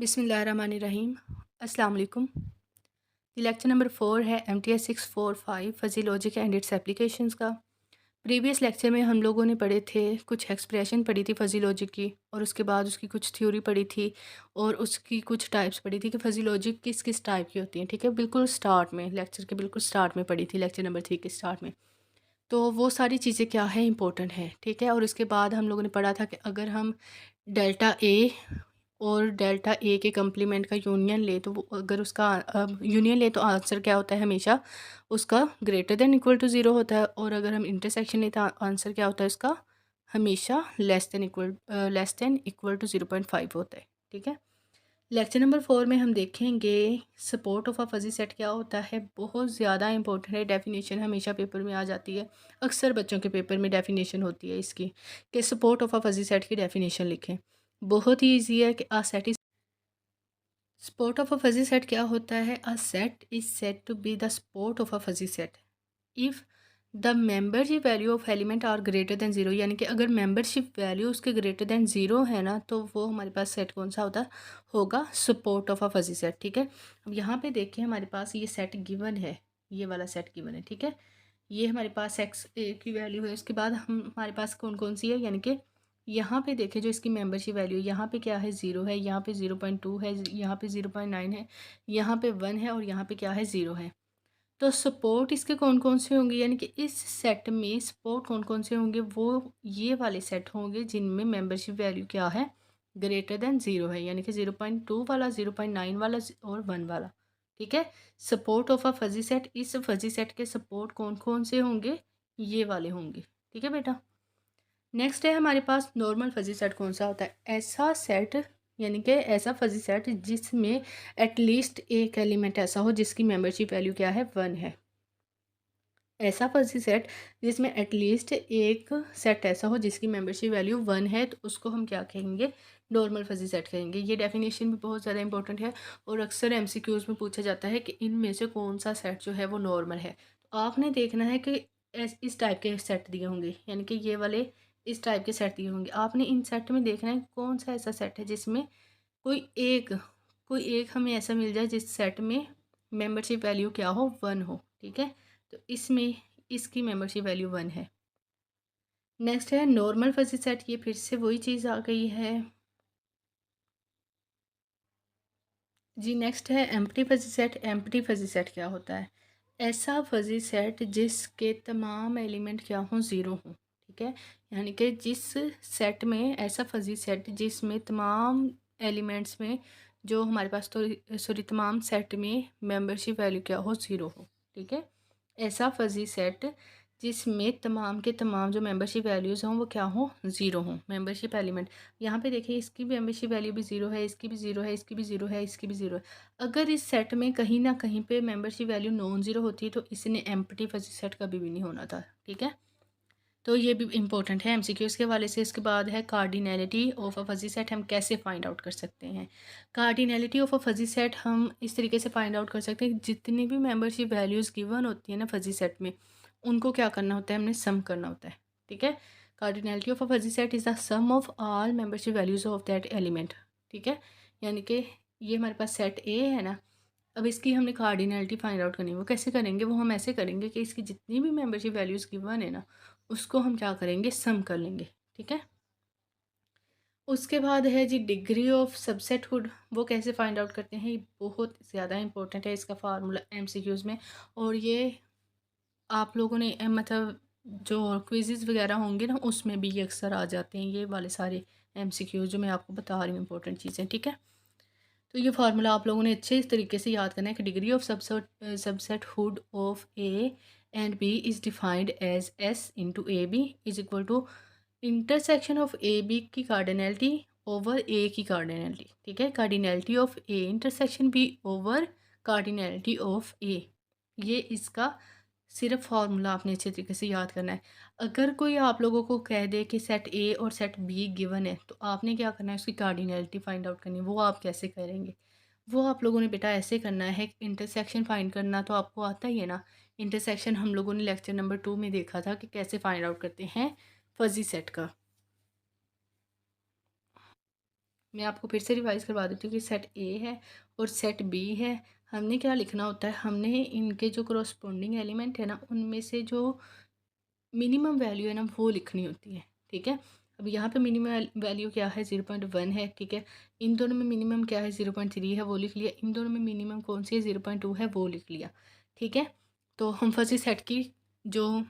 बिस्मिल्लाहिर्रहमानिर्रहीम। अस्सलाम वालेकुम। लेक्चर नंबर 4 है MTS 645 fuzzy logic and it's applications का। प्रीवियस लेक्चर में हम लोगों ने पढ़े थे, कुछ एक्सप्रेशन पढ़ी थी फज़ी लॉजिक की, और उसके बाद उसकी कुछ थ्योरी पढ़ी थी और उसकी कुछ टाइप्स पढ़ी थी कि फज़ी लॉजिक किस किस टाइप की होती हैं। ठीक है, बिल्कुल स्टार्ट में, लेक्चर के बिल्कुल स्टार्ट में पढ़ी थी, लेक्चर नंबर 3 के स्टार्ट में। तो वो सारी चीज़ें क्या है, इंपॉर्टेंट है। ठीक है, और उसके बाद हम लोगों ने पढ़ा था कि अगर हम डेल्टा ए और डेल्टा ए के कम्प्लीमेंट का यूनियन ले, तो वो अगर उसका यूनियन ले तो आंसर क्या होता है, हमेशा उसका greater than equal to zero होता है। और अगर हम इंटरसेक्शन ले तो आंसर क्या होता है उसका, हमेशा लेस देन इक्वल टू 0.5 होता है। ठीक है, लेक्चर नंबर 4 में हम देखेंगे support of a fuzzy set क्या होता है। बहुत ज़्यादा इंपॉर्टेंट है, डेफिनेशन हमेशा पेपर में आ जाती है, अक्सर बच्चों के पेपर में डेफिनेशन होती है इसकी कि support of a fuzzy set की डेफिनेशन लिखें। बहुत ही ईजी है कि a set is support of a fuzzy set क्या होता है। A set is set to be the support of a fuzzy set if the membership value of element are greater than zero, यानी कि अगर membership value उसके greater than zero है ना, तो वो हमारे पास सेट कौन सा होता होगा, support of a fuzzy set. ठीक है, अब यहाँ पे देखिए हमारे पास ये सेट गिवन है, ये वाला सेट गिवन है। ठीक है, ये हमारे पास एक्स ए की वैल्यू है, उसके बाद हम हमारे पास कौन कौन सी है, यानी कि यहाँ पे देखें जो इसकी मेंबरशिप वैल्यू, यहाँ पे क्या है, ज़ीरो है, यहाँ पे 0.2 है, यहाँ पे 0.9 है, यहाँ पे 1 है, और यहाँ पे क्या है, ज़ीरो है। तो सपोर्ट इसके कौन कौन से होंगे, यानी कि इस सेट में सपोर्ट कौन कौन से होंगे, वो ये वाले सेट होंगे जिनमें मेंबरशिप वैल्यू क्या है, ग्रेटर देन ज़ीरो है, यानी कि 0.2 वाला, 0.9 वाला और 1 वाला। ठीक है, support of a fuzzy set, इस फजी सेट के सपोर्ट कौन कौन से होंगे, ये वाले होंगे। ठीक है बेटा, नेक्स्ट है हमारे पास नॉर्मल फजी सेट कौन सा होता है। ऐसा सेट, यानी कि ऐसा फजी सेट जिसमें एटलीस्ट एक एलिमेंट ऐसा हो जिसकी मेंबरशिप वैल्यू क्या है, 1 है। ऐसा फजी सेट जिसमें एटलीस्ट एक सेट ऐसा हो जिसकी मेंबरशिप वैल्यू 1 है, तो उसको हम क्या कहेंगे, नॉर्मल फजी सेट कहेंगे। ये डेफिनेशन भी बहुत ज़्यादा इंपॉर्टेंट है और अक्सर MCQs में पूछा जाता है कि इनमें से कौन सा सेट जो है वो नॉर्मल है। तो आपने देखना है कि इस टाइप के सेट दिए होंगे, यानी कि ये वाले इस टाइप के सेट दिए होंगे। आपने इन सेट में देखना है कौन सा ऐसा सेट है जिसमें कोई एक कोई एक हमें ऐसा मिल जाए जिस सेट में मेंबरशिप वैल्यू क्या हो, 1 हो। ठीक है, तो इसमें इसकी मेंबरशिप वैल्यू 1 है। नेक्स्ट है नॉर्मल फजी सेट, ये फिर से वही चीज़ आ गई है जी। नेक्स्ट है empty fuzzy set. Empty fuzzy set क्या होता है, ऐसा फजी सेट जिसके तमाम एलिमेंट क्या हों, ज़ीरो हों। ठीक है, यानी कि जिस सेट में, ऐसा फजी सेट जिसमें तमाम एलिमेंट्स में, जो हमारे पास तो सॉरी तमाम सेट में मेंबरशिप वैल्यू क्या हो, ज़ीरो हो। ठीक है, ऐसा फजी सेट जिसमें तमाम के तमाम जो मेंबरशिप वैल्यूज़ हों वो क्या हों, ज़ीरो हों, मेंबरशिप एलिमेंट। यहाँ पे देखिए इसकी भी मेंबरशिप वैल्यू भी ज़ीरो है, इसकी भी ज़ीरो है, इसकी भी ज़ीरो है, इसकी भी ज़ीरो है। अगर इस सेट में कहीं ना कहीं पे मेंबरशिप वैल्यू नॉन ज़ीरो होती है तो इसने एम्प्टी फजी सेट कभी भी नहीं होना था। ठीक है, तो ये भी इंपॉर्टेंट है MCQs के हवाले से। इसके बाद है cardinality of a fuzzy set, हम कैसे फाइंड आउट कर सकते हैं। Cardinality of a fuzzy set हम इस तरीके से फाइंड आउट कर सकते हैं, जितनी भी मेंबरशिप वैल्यूज़ गिवन होती है ना फजी सेट में, उनको क्या करना होता है, हमने सम करना होता है। ठीक है, cardinality of a fuzzy set is the sum of all membership values of that element. ठीक है, यानी कि ये हमारे पास सेट ए है ना, अब इसकी हमने कार्डिनैलिटी फाइंड आउट करनी है। वो कैसे करेंगे, वो हम ऐसे करेंगे कि इसकी जितनी भी मेंबरशिप वैल्यूज़ गिवन है ना, उसको हम क्या करेंगे, सम कर लेंगे। ठीक है, उसके बाद है जी डिग्री ऑफ सबसेटहुड। वो कैसे फाइंड आउट करते हैं, ये बहुत ज़्यादा इंपॉर्टेंट है, इसका फार्मूला MCQs में। और ये आप लोगों ने मतलब जो क्विज़ेज़ वगैरह होंगे ना, उसमें भी ये अक्सर आ जाते हैं, ये वाले सारे MCQs जो मैं आपको बता रही हूँ, इंपॉर्टेंट चीज़ें। ठीक है, तो ये फार्मूला आप लोगों ने अच्छे तरीके से याद करना है कि degree of subsethood of A and B is defined as S into A B is equal to intersection of A B की कार्डिनैलिटी ओवर ए की कार्डिनैलिटी। ठीक है, cardinality of A intersection B over cardinality of A, ये इसका सिर्फ formula आपने अच्छे तरीके से याद करना है। अगर कोई आप लोगों को कह दे कि सेट ए और सेट बी गिवन है, तो आपने क्या करना है, उसकी कार्डिनैलिटी फाइंड आउट करनी है। वो आप कैसे करेंगे, वो आप लोगों ने बेटा ऐसे करना है। इंटरसेक्शन फाइंड करना तो आपको आता ही है ना, इंटरसेक्शन हम लोगों ने लेक्चर नंबर 2 में देखा था कि कैसे फाइंड आउट करते हैं फजी सेट का। मैं आपको फिर से रिवाइज़ करवा देती हूँ कि सेट ए है और सेट बी है। हमने क्या लिखना होता है, हमने इनके जो कॉरस्पॉन्डिंग एलिमेंट है ना, उनमें से जो मिनिमम वैल्यू है ना वो लिखनी होती है, ठीक है। अब यहाँ पे मिनिमम वैल्यू क्या है, 0.1 है, ठीक है। इन दोनों में मिनिमम क्या है, 0.3 है, वो लिख लिया। इन दोनों में मिनिमम कौन सी है, 0.2 है, वो लिख लिया, ठीक है। तो हम फर्स्ट सेट की जो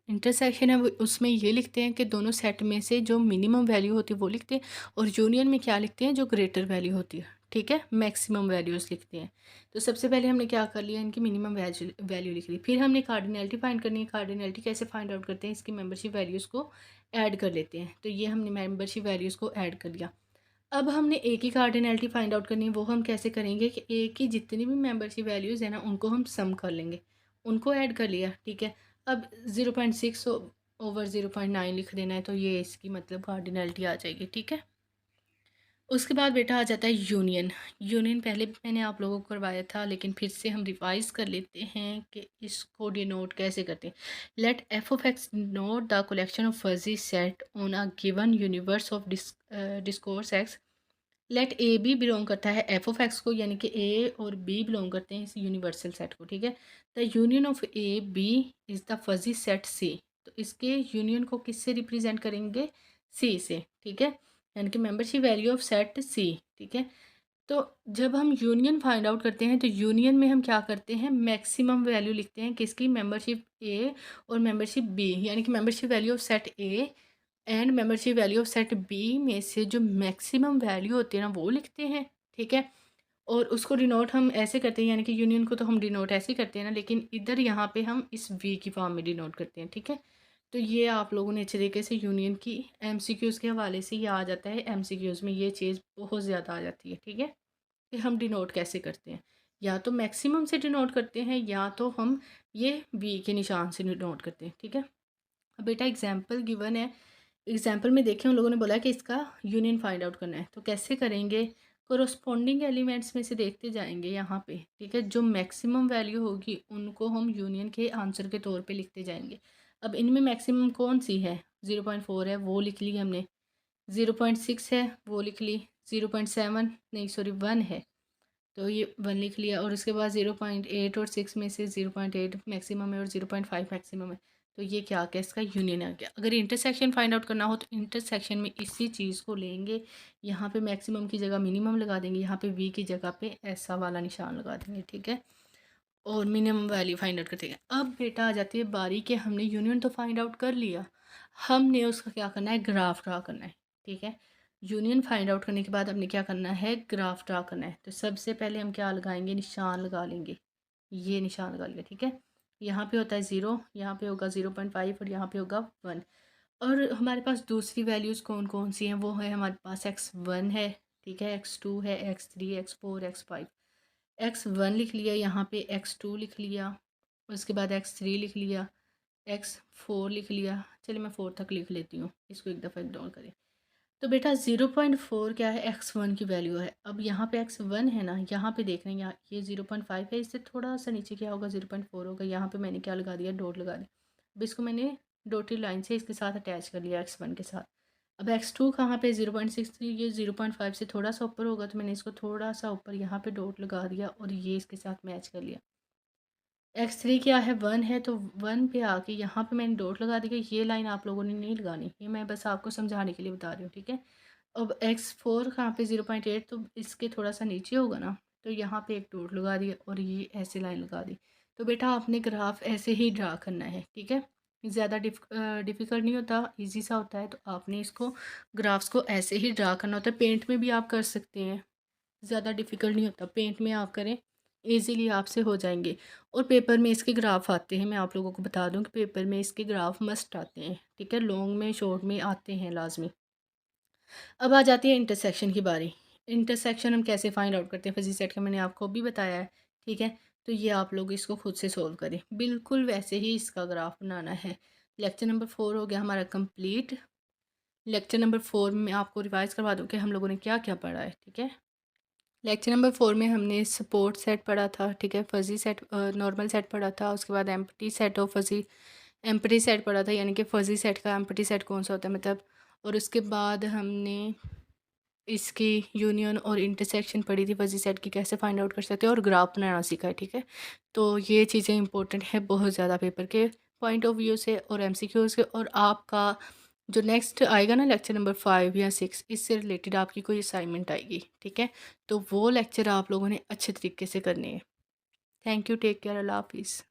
इंटरसेक्शन है वो उसमें ये लिखते हैं कि दोनों सेट में से जो मिनिमम वैल्यू होती है वो लिखते हैं, और यूनियन में क्या लिखते हैं, जो ग्रेटर वैल्यू होती है, ठीक है, मैक्सिमम वैल्यूज़ लिखते हैं। तो सबसे पहले हमने क्या कर लिया, इनकी मिनिमम वैल्यू लिख ली। फिर हमने कार्डिनलिटी फाइंड करनी है। कार्डिनलिटी कैसे फाइंड आउट करते हैं, इसकी मेंबरशिप वैल्यूज़ को ऐड कर लेते हैं। तो ये हमने मेंबरशिप वैल्यूज़ को ऐड कर लिया। अब हमने ए की कार्डिनलिटी फाइंड आउट करनी है। वो हम कैसे करेंगे कि ए की जितनी भी मेंबरशिप वैल्यूज़ है ना, उनको हम सम कर लेंगे। उनको ऐड कर लिया, ठीक है। अब 0.6 ओवर 0.9 लिख देना है, तो ये इसकी मतलब कार्डिनलिटी आ जाएगी, ठीक है। उसके बाद बेटा आ जाता है यूनियन। यूनियन पहले भी मैंने आप लोगों को करवाया था, लेकिन फिर से हम रिवाइज कर लेते हैं कि इसको डिनोट कैसे करते हैं। Let F of X denote the collection of fuzzy set on a given universe of discourse X. Let A B belong करता है एफ ऑफ एक्स को, यानी कि ए और बी बिलोंग करते हैं इस यूनिवर्सल सेट को, ठीक है। The union of A B is the fuzzy set C. तो इसके यूनियन को किससे रिप्रेजेंट करेंगे, सी से, ठीक है, यानी कि मेंबरशिप वैल्यू ऑफ सेट सी, ठीक है। तो जब हम यूनियन फाइंड आउट करते हैं तो यूनियन में हम क्या करते हैं, मैक्सिमम वैल्यू लिखते हैं किसकी, मेंबरशिप ए और मेंबरशिप बी, यानी कि membership value of set A and membership value of set B में से जो मैक्सिमम वैल्यू होती है ना वो लिखते हैं, ठीक है। और उसको डिनोट हम ऐसे करते हैं, यानी कि यूनियन को तो हम डिनोट ऐसे ही करते हैं ना, लेकिन इधर यहाँ पे हम इस वी की फॉर्म में डिनोट करते हैं, ठीक है। तो ये आप लोगों ने अच्छे तरीके से यूनियन की एमसीक्यूज़ के हवाले से ये आ जाता है। एमसीक्यूज़ में ये चीज़ बहुत ज़्यादा आ जाती है, ठीक है, कि हम डिनोट कैसे करते हैं। या तो मैक्सिमम से डिनोट करते हैं, या तो हम ये वी के निशान से डिनोट करते हैं, ठीक है। अब बेटा एग्जाम्पल गिवन है। एग्जाम्पल में देखें, उन लोगों ने बोला कि इसका यूनियन फाइंड आउट करना है, तो कैसे करेंगे, कोरोस्पोंडिंग एलिमेंट्स में से देखते जाएंगे यहाँ पे, ठीक है। जो मैक्सिमम वैल्यू होगी उनको हम यूनियन के आंसर के तौर पे लिखते जाएंगे। अब इनमें मैक्सिमम कौन सी है, 0.4 है, वो लिख ली हमने। 0.6 है, वो लिख ली। 0.7 नहीं सॉरी 1 है, तो ये 1 लिख लिया। और उसके बाद 0.8 और 6 में से 0.8 मैक्सिमम है और 0.5 मैक्सिमम है, तो ये क्या आ गया, इसका यूनियन आ गया। अगर इंटरसेक्शन फाइंड आउट करना हो तो इंटरसेक्शन में इसी चीज़ को लेंगे, यहाँ पे मैक्सिमम की जगह मिनिमम लगा देंगे, यहाँ पे वी की जगह पे ऐसा वाला निशान लगा देंगे, ठीक है। और मिनिमम वैल्यू फाइंड आउट करते हैं। अब बेटा आ जाती है बारी के, हमने यूनियन तो फाइंड आउट कर लिया, हमने उसका क्या करना है, ग्राफ ड्रा करना है, ठीक है। यूनियन फाइंड आउट करने के बाद हमने क्या करना है, ग्राफ ड्रा करना है। तो सबसे पहले हम क्या लगाएंगे, निशान लगा लेंगे, ये निशान लगा लेंगे, ठीक है। यहाँ पे होता है 0, यहाँ पे होगा 0.5 और यहाँ पे होगा 1। और हमारे पास दूसरी वैल्यूज़ कौन कौन सी हैं, वो है हमारे पास x1 है, ठीक है, x2 है, x3, x4, x5। x1 लिख लिया, यहाँ पे x2 लिख लिया, उसके बाद x3 लिख लिया, x4 लिख लिया। चलिए मैं 4 तक लिख लेती हूँ, इसको एक दफ़ा इग्नोर करें। तो बेटा 0.4 क्या है, x1 की वैल्यू है। अब यहाँ पे x1 है ना, यहाँ पे देख रहे हैं, यहाँ ये 0.5 है, इससे थोड़ा सा नीचे क्या होगा, 0.4 होगा। यहाँ पे मैंने क्या लगा दिया, डॉट लगा दिया। अब इसको मैंने डॉटेड लाइन से इसके साथ अटैच कर लिया x1 के साथ। अब x2 कहाँ पे, 0.63, ये 0.5 से थोड़ा सा ऊपर होगा, तो मैंने इसको थोड़ा सा ऊपर यहाँ पे डॉट लगा दिया और ये इसके साथ मैच कर लिया। x3 क्या है, 1 है, तो 1 पे आके यहाँ पे मैंने डॉट लगा दी। ये लाइन आप लोगों ने नहीं लगानी, ये मैं बस आपको समझाने के लिए बता रही हूँ, ठीक है। अब x4 कहाँ पे, 0.8, तो इसके थोड़ा सा नीचे होगा ना, तो यहाँ पे एक डॉट लगा दिया और ये ऐसे लाइन लगा दी। तो बेटा आपने ग्राफ ऐसे ही ड्रा करना है, ठीक है। ज़्यादा डिफ़िकल्ट नहीं होता, इजी सा होता है। तो आपने इसको ग्राफ्स को ऐसे ही ड्रा करना होता है। पेंट में भी आप कर सकते हैं, ज़्यादा डिफ़िकल्ट नहीं होता, पेंट में आप करें, ईज़िली आपसे हो जाएंगे। और पेपर में इसके ग्राफ आते हैं, मैं आप लोगों को बता दूं कि पेपर में इसके ग्राफ मस्ट आते हैं, ठीक है, लॉन्ग में शॉर्ट में आते हैं लाजमी। अब आ जाती है इंटरसेक्शन की बारी। इंटरसेक्शन हम कैसे फाइंड आउट करते हैं फजी सेट का, मैंने आपको भी बताया है, ठीक है। तो ये आप लोग इसको खुद से सोल्व करें, बिल्कुल वैसे ही इसका ग्राफ बनाना है। लेक्चर नंबर 4 हो गया हमारा कंप्लीट। लेक्चर नंबर 4 में आपको रिवाइज करवा दूँ कि हम लोगों ने क्या क्या पढ़ा है, ठीक है। लेक्चर नंबर 4 में हमने सपोर्ट सेट पढ़ा था, ठीक है, फजी सेट नॉर्मल सेट पढ़ा था। उसके बाद एम्प्टी सेट और फजी एम्प्टी सेट पढ़ा था, यानी कि फजी सेट का एम्प्टी सेट कौन सा होता है मतलब। और उसके बाद हमने इसकी यूनियन और इंटरसेक्शन पढ़ी थी, फजी सेट की कैसे फाइंड आउट कर सकते हैं, और ग्राफ बनाना सीखा है, ठीक है। तो ये चीज़ें इंपॉर्टेंट है बहुत ज़्यादा पेपर के पॉइंट ऑफ व्यू से और एमसीक्यूज़ के। और आपका जो नेक्स्ट आएगा ना लेक्चर नंबर 5 या 6, इससे रिलेटेड आपकी कोई असाइनमेंट आएगी, ठीक है। तो वो लेक्चर आप लोगों ने अच्छे तरीके से करने हैं। थैंक यू, टेक केयर, अल्लाह हाफिज़।